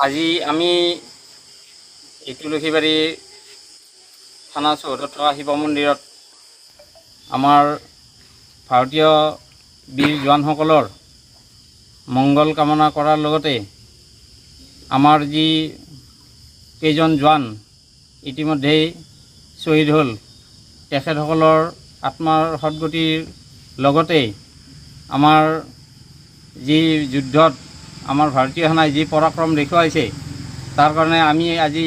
আজি আমি এই তুলসীবাৰী থানা চৌহদত থকা শিৱ মন্দিৰত আমাৰ ভাৰতীয় বীৰ জোৱানসকলৰ মংগল কামনা কৰাৰ লগতে আমাৰ যি কেইজন জোৱান ইতিমধ্যেই শ্বহীদ হ'ল তেখেতসকলৰ আত্মাৰ সদ্গতিৰ লগতে আমাৰ যি যুদ্ধত আমাৰ ভাৰতীয় সেনাই যি পৰাক্ৰম দেখুৱাইছে তাৰ কাৰণে আমি আজি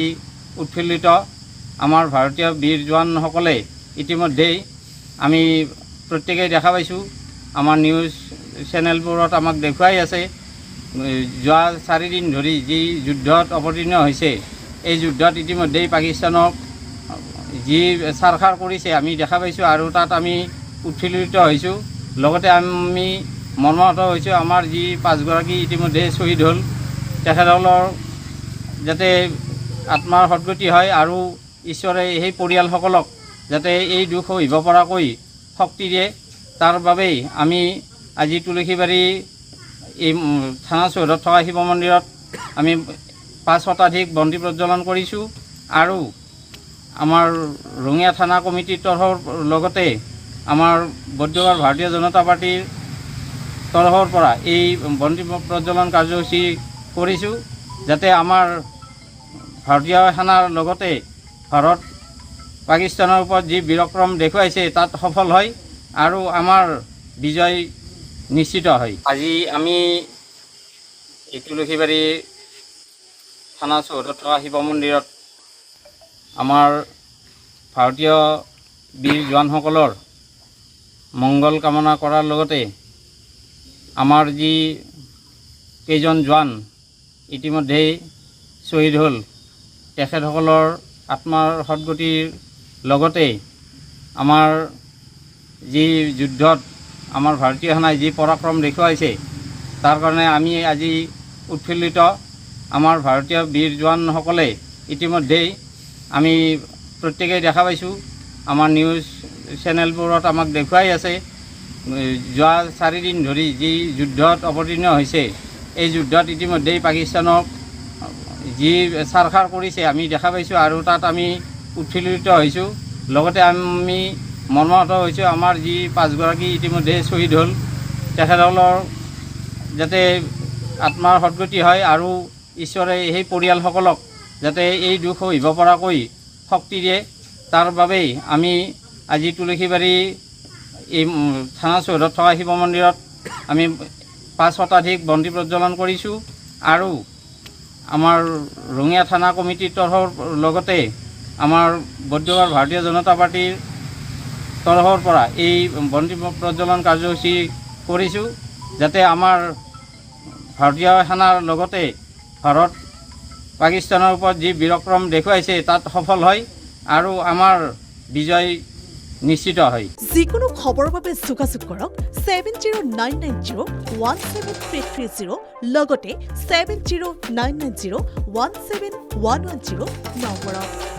উৎফুল্লিত। আমাৰ ভাৰতীয় বীৰ জোৱানসকলে ইতিমধ্যেই আমি প্ৰত্যেকেই দেখা পাইছোঁ, আমাৰ নিউজ চেনেলবোৰত আমাক দেখুৱাই আছে। যোৱা 4 দিন ধৰি যি যুদ্ধত অৱতীৰ্ণ হৈছে এই যুদ্ধত ইতিমধ্যেই পাকিস্তানক যি ছাৰখাৰ কৰিছে আমি দেখা পাইছোঁ আৰু তাত আমি উৎফুল্লিত হৈছোঁ। লগতে আমি মৰ্মাহত হৈছোঁ আমাৰ যি 5 গৰাকী ইতিমধ্যে শ্বহীদ হ'ল তেখেতসকলৰ যাতে আত্মাৰ সদ্গতি হয় আৰু ঈশ্বৰে সেই পৰিয়ালসকলক যাতে এই দুখ সহিব পৰাকৈ শক্তি দিয়ে, তাৰ বাবেই আমি আজি তুলসীবাৰী এই থানা চৌহদত থকা শিৱ মন্দিৰত আমি 5 শতাধিক বন্তি প্ৰজ্বলন কৰিছোঁ আৰু আমাৰ ৰঙিয়া থানা কমিটিৰ তৰফৰ লগতে আমাৰ বৌদ্ধগড় ভাৰতীয় জনতা পাৰ্টিৰ তৰফৰ পৰা এই বন্তি প্ৰজ্বলন কাৰ্যসূচী কৰিছোঁ যাতে আমাৰ ভাৰতীয় সেনাৰ লগতে ভাৰত পাকিস্তানৰ ওপৰত যি বীৰক্ৰম দেখুৱাইছে তাত সফল হয় আৰু আমাৰ বিজয় নিশ্চিত হয়। আজি আমি এই তুলসীবাৰী থানা চৌহদত থকা শিৱ মন্দিৰত আমাৰ ভাৰতীয় বীৰ জোৱানসকলৰ মংগল কামনা কৰাৰ লগতে আমাৰ যি কেইজন জোৱান ইতিমধ্যেই শ্বহীদ হ'ল তেখেতসকলৰ আত্মাৰ সদ্গতিৰ লগতে আমাৰ যি যুদ্ধত আমাৰ ভাৰতীয় সেনাই যি পৰাক্ৰম দেখুৱাইছে তাৰ কাৰণে আমি আজি উৎফুল্লিত। আমাৰ ভাৰতীয় বীৰ জোৱানসকলে ইতিমধ্যেই আমি প্ৰত্যেকেই দেখা পাইছোঁ, আমাৰ নিউজ চেনেলবোৰত আমাক দেখুৱাই আছে। যোৱা 4 দিন ধৰি যি যুদ্ধত অৱতীৰ্ণ হৈছে এই যুদ্ধত ইতিমধ্যেই পাকিস্তানক যি ছাৰখাৰ কৰিছে আমি দেখা পাইছোঁ আৰু তাত আমি উৎফুল্লিত হৈছোঁ। লগতে আমি মৰ্মাহত হৈছোঁ আমাৰ যি 5 গৰাকী ইতিমধ্যে শ্বহীদ হ'ল তেখেতসকলৰ যাতে আত্মাৰ সদ্গতি হয় আৰু ঈশ্বৰে সেই পৰিয়ালসকলক যাতে এই দুখ সহিব পৰাকৈ শক্তি দিয়ে, তাৰ বাবেই আমি আজি তুলসীবাৰী এই থানা চৌহদত থকা শিৱ মন্দিৰত আমি 5 শতাধিক বন্তি প্ৰজ্বলন কৰিছোঁ আৰু আমাৰ ৰঙিয়া থানা কমিটিৰ তৰফৰ লগতে আমাৰ বৌদ্ধগড় ভাৰতীয় জনতা পাৰ্টিৰ তৰফৰ পৰা এই বন্তি প্ৰজ্বলন কাৰ্যসূচী কৰিছোঁ যাতে আমাৰ ভাৰতীয় সেনাৰ লগতে ভাৰত পাকিস্তানৰ ওপৰত যি বীৰক্ৰম দেখুৱাইছে তাত সফল হয় আৰু আমাৰ বিজয় নিশ্চিত হয়। যিকোনো খবৰৰ বাবে যোগাযোগ কৰক 7099017330 লগতে 7099017110 নম্বৰত।